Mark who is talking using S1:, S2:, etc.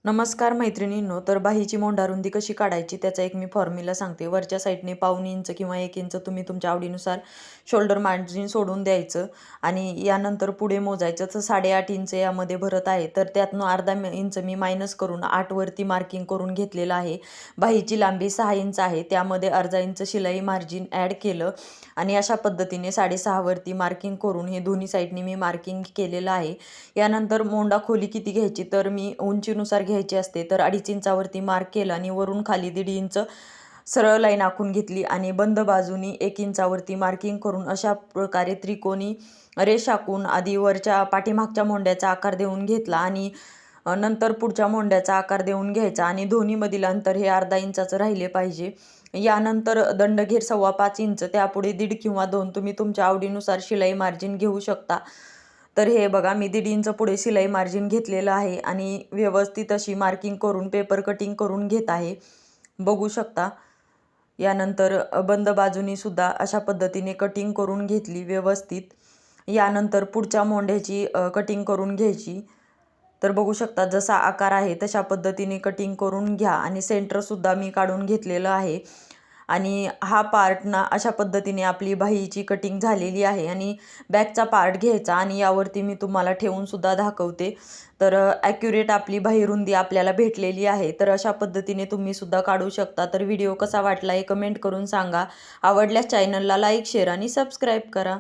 S1: नमस्कार मैत्रिणींनो, तर बाहीची मोंढारुंदी कशी काढायची त्याचा एक मी फॉर्म्युला सांगते. वरच्या साईडने पाऊण इंच किंवा 1 इंच तुम्ही तुमच्या आवडीनुसार शोल्डर मार्जिन सोडून द्यायचं आणि यानंतर पुढे मोजायचं. तर 8.5 इंच यामध्ये भरत आहे, तर त्यातनं अर्धा इंच मी मायनस करून 8 वरती मार्किंग करून घेतलेलं आहे. बाहीची लांबी 6 इंच आहे, त्यामध्ये अर्धा इंच शिलाई मार्जिन ॲड केलं आणि अशा पद्धतीने 6.5 वरती मार्किंग करून हे दोन्ही साईडने मी मार्किंग केलेलं आहे. यानंतर मोंढा खोली किती घ्यायची, तर मी उंचीनुसार घ्यायची असते, तर 2.5 इंचावरती मार्क केलं आणि वरून खाली 1.5 इंच सरळ लाईन आखून घेतली आणि बंद बाजूनी 1 इंचावरती मार्किंग करून अशा प्रकारे त्रिकोणी रेष आखून आधी वरच्या पाठीमागच्या मोंड्याचा आकार देऊन घेतला आणि नंतर पुढच्या मोंड्याचा आकार देऊन घ्यायचा आणि दोन्हीमधील अंतर हे अर्धा इंचाचं राहिले पाहिजे. यानंतर दंडघेर 5.25 इंच, त्यापुढे 1.5 किंवा 2 तुम्ही तुमच्या आवडीनुसार शिलाई मार्जिन घेऊ शकता. तर हे बघा, मी 1.5 इंच पुढे शिलाई मार्जिन घेतलेलं आहे आणि व्यवस्थित अशी मार्किंग करून पेपर कटिंग करून घेत आहे, बघू शकता. यानंतर बंद बाजूनी सुद्धा अशा पद्धतीने कटिंग करून घेतली व्यवस्थित. यानंतर पुढच्या मोंढ्याची कटिंग करून घ्यायची. तर बघू शकता, जसा आकार आहे तशा पद्धतीने कटिंग करून घ्या आणि सेंटरसुद्धा मी काढून घेतलेलं आहे. आणि हा पार्ट ना अशा पद्धतीने आपली बाहीची कटिंग झालेली आहे आणि बॅकचा पार्ट घ्यायचा आणि यावरती मी तुम्हाला ठेवून सुद्धा दाखवते. तर ॲक्युरेट आपली बाहीरुंदी आपल्याला भेटलेली आहे. तर अशा पद्धतीने तुम्ही सुद्धा काढू शकता. तर व्हिडिओ कसा वाटला हे कमेंट करून सांगा. आवडल्यास चॅनलला लाईक, शेअर आणि सबस्क्राईब करा.